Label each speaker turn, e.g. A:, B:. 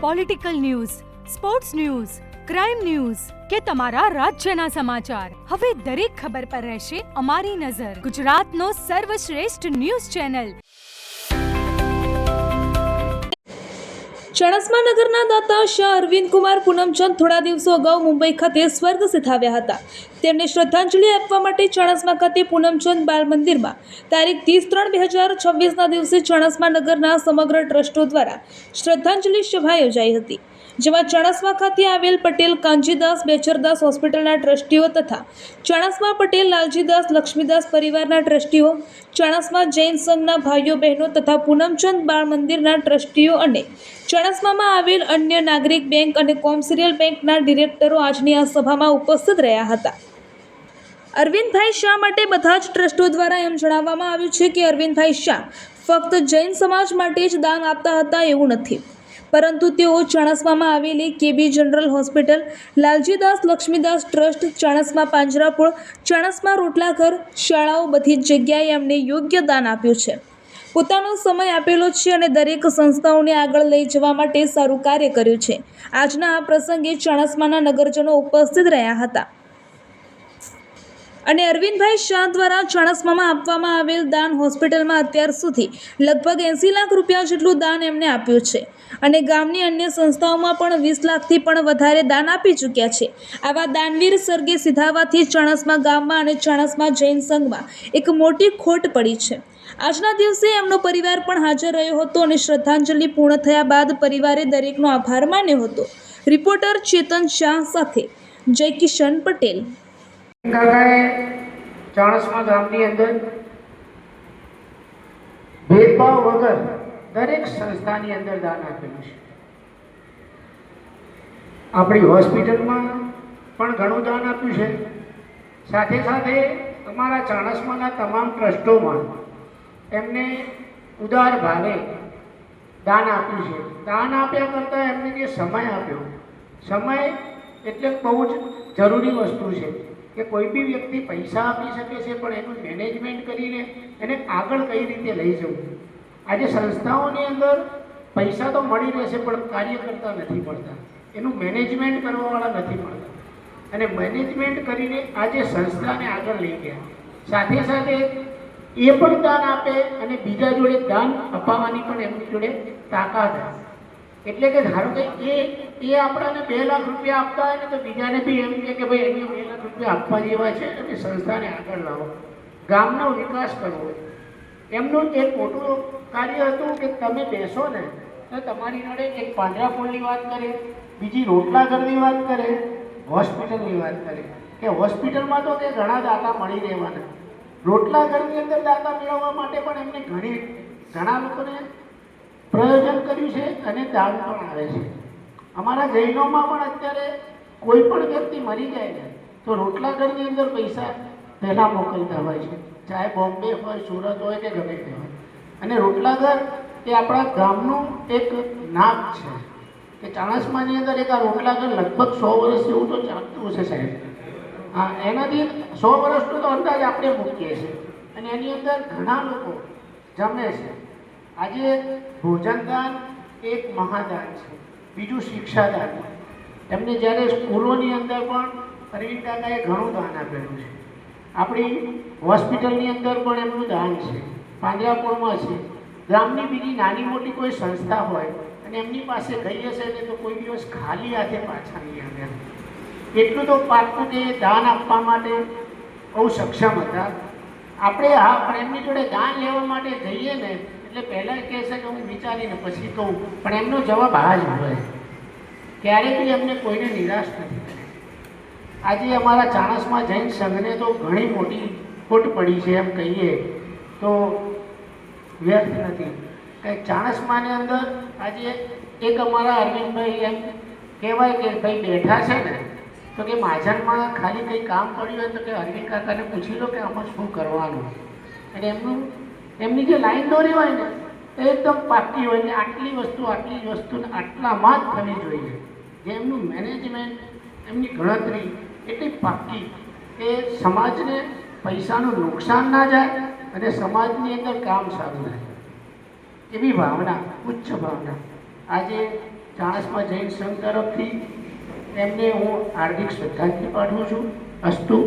A: Political news, sports news, crime news કે તમારા રાજ્યના સમાચાર, હવે દરેક ખબર પર રહેશે અમારી નજર. ગુજરાતનો સર્વશ્રેષ્ઠ ન્યૂઝ ચેનલ.
B: ચાણસ્મા નગરના દાતા શાહ અરવિંદ કુમાર પૂનમચંદ થોડા દિવસો અગાઉ મુંબઈ ખાતે સ્વર્ગ સિધાવ્યા હતા. તેમને શ્રદ્ધાંજલિ આપવા માટે ચાણસ્મા ખાતે પૂનમચંદ બાળ મંદિરમાં તારીખ 30/3/2026ના દિવસે ચાણસ્મા નગરના સમગ્ર ટ્રસ્ટો દ્વારા શ્રદ્ધાંજલિ સભા યોજાઈ હતી, જેમાં ચાણસ્મા ખાતે આવેલ પટેલ કાનજીદાસ બેચરદાસ હોસ્પિટલના ટ્રસ્ટીઓ તથા ચાણસ્મા પટેલ લાલજીદાસ લક્ષ્મીદાસ પરિવારના ટ્રસ્ટીઓ, ચાણસ્મા જૈન સંઘના ભાઈઓ બહેનો તથા પૂનમચંદ બાળ મંદિરના ટ્રસ્ટીઓ અને ચાણસ્મામાં આવેલ અન્ય નાગરિક બેંક અને કોમર્શિયલ બેંકના ડિરેક્ટરો આજની આ સભામાં ઉપસ્થિત રહ્યા હતા. અરવિંદભાઈ શાહ માટે બધા જ ટ્રસ્ટો દ્વારા એમ જણાવવામાં આવ્યું છે કે અરવિંદભાઈ શાહ ફક્ત જૈન સમાજ માટે જ દાન આપતા હતા એવું નથી, પરંતુ તેઓ ચાણસ્મામાં આવેલી KB general hospital, Laljidas Laxmidas trust, Chanasma પાંજરાપોળ, ચાણસ્મા રોટલાઘર, શાળાઓ બધી જ જગ્યાએ એમને યોગ્ય દાન આપ્યું છે, પોતાનો સમય આપેલો છે અને દરેક સંસ્થાઓને આગળ લઈ જવા માટે સારું કાર્ય કર્યું છે. આજના આ પ્રસંગે ચાણસ્માના નગરજનો ઉપસ્થિત રહ્યા હતા અને અરવિંદભાઈ શાહ દ્વારા ચાણસ્મામાં આપવામાં આવેલ દાન હોસ્પિટલમાં અત્યાર સુધી લગભગ 80 લાખ રૂપિયા જેટલું દાન એમને આપ્યું છે અને ગામની અન્ય સંસ્થાઓમાં પણ 20 લાખથી પણ વધારે દાન આપી ચૂક્યા છે. આવા દાનવીર સર્ગે સિધાવાથી ચાણસ્મા ગામમાં અને ચાણસ્મા જૈન સંઘમાં એક મોટી ખોટ પડી છે. આજના દિવસે એમનો પરિવાર પણ હાજર રહ્યો હતો અને શ્રદ્ધાંજલિ પૂર્ણ થયા બાદ પરિવારે દરેકનો આભાર માન્યો હતો. રિપોર્ટર ચેતન શાહ સાથે જયકિશન પટેલ.
C: કાકાએ ચાણસ્મા ગામની અંદર ભેદભાવ વગર દરેક સંસ્થાની અંદર દાન આપેલું છે. આપણી હોસ્પિટલમાં પણ ઘણું દાન આપ્યું છે. સાથે સાથે અમારા ચાણસ્માના તમામ ટ્રસ્ટોમાં એમને ઉદાર ભાવે દાન આપ્યું છે. દાન આપ્યા કરતાં એમને જે સમય આપ્યો, સમય એટલે બહુ જ જરૂરી વસ્તુ છે કે કોઈ બી વ્યક્તિ પૈસા આપી શકે છે, પણ એનું મેનેજમેન્ટ કરીને એને આગળ કઈ રીતે લઈ જવું. આજે સંસ્થાઓની અંદર પૈસા તો મળી રહેશે, પણ કાર્યકર્તા નથી મળતા, એનું મેનેજમેન્ટ કરવાવાળા નથી મળતા, અને મેનેજમેન્ટ કરીને આજે સંસ્થાને આગળ લઈ ગયા. સાથે સાથે એ પણ દાન આપે અને બીજા જોડે દાન અપાવવાની પણ એમની જોડે તાકાત હોય. એટલે કે ધારો કે એ આપણાને 2 લાખ રૂપિયા આપતા હોય ને, તો બીજાને બી એમ કહે કે ભાઈ એને 2 લાખ રૂપિયા આપવા જેવા છે અને સંસ્થાને આગળ લાવો, ગામનો વિકાસ કરવો. એમનું એક મોટું કાર્ય હતું કે તમે બેસો ને તો તમારી જોડે એક પાંજરાપોળની વાત કરે, બીજી રોટલાઘરની વાત કરે, હોસ્પિટલની વાત કરે કે હોસ્પિટલમાં તો તે ઘણા દાતા મળી રહેવાના, રોટલાઘરની અંદર દાતા મેળવવા માટે પણ એમને ઘણા લોકોને પ્રયોજન કર્યું છે અને દાન પણ આવે છે. અમારા જૈનોમાં પણ અત્યારે કોઈ પણ વ્યક્તિ મરી જાય ને તો રોટલાઘરની અંદર પૈસા પહેલાં મોકલતા હોય છે, ચાહે બોમ્બે હોય, સુરત હોય કે ગમે તે હોય. અને રોટલાઘર એ આપણા ગામનું એક નામ છે કે ચાણસ્માની અંદર એક આ રોટલાઘર લગભગ 100 વર્ષ જેવું તો ચાલતું હશે સાહેબ. હા, એનાથી 100 વર્ષનો તો અંદાજ આપણે મૂકીએ છીએ અને એની અંદર ઘણા લોકો જમે છે. આજે ભોજનદાન એક મહાદાન છે, બીજું શિક્ષાદાન. એમને જ્યારે સ્કૂલોની અંદર પણ અરવિંદ કાકાએ ઘણું દાન આપેલું છે. આપણી હોસ્પિટલની અંદર પણ એમનું દાન છે, પાંજરાપોળમાં છે. ગામની બીજી નાની મોટી કોઈ સંસ્થા હોય અને એમની પાસે ગઈ હશે ને તો કોઈ દિવસ ખાલી હાથે પાછા નહીં આવ્યા. એટલું તો પાકું કે દાન આપવા માટે બહુ સક્ષમ હતા. આપણે હા, પણ એમની જોડે દાન લેવા માટે જઈએ ને એટલે પહેલાં કહે છે કે હું વિચારીને પછી કહું, પણ એમનો જવાબ હા જ હોય. ક્યારેય બી એમને કોઈને નિરાશ નથી કરી. આજે અમારા ચાણસ્મા જૈન સંઘને તો ઘણી મોટી ખોટ પડી છે એમ કહીએ તો વ્યર્થ નથી. કંઈક ચાણસ્માની અંદર આજે એક અમારા અરવિંદભાઈ એમ કહેવાય કે ભાઈ બેઠા છે ને તો કે મહાજનમાં ખાલી કંઈ કામ પડ્યું હોય તો કે અરવિંદ કાકાને પૂછી લો કે આમાં શું કરવાનું. અને એમની જે લાઈન દોરી હોય ને એ એકદમ પાકી હોય કે આટલી વસ્તુ આટલામાં જ થવી જોઈએ. જે એમનું મેનેજમેન્ટ, એમની ગણતરી એટલી પાકી કે સમાજને પૈસાનું નુકસાન ના જાય અને સમાજની અંદર કામ સારું થાય, એવી ભાવના, ઉચ્ચ ભાવના આજે ચાણસ્મા જૈન સંઘ તરફથી એમને હું હાર્દિક શ્રદ્ધાંજલિ પાઠવું છું. અસ્તુ.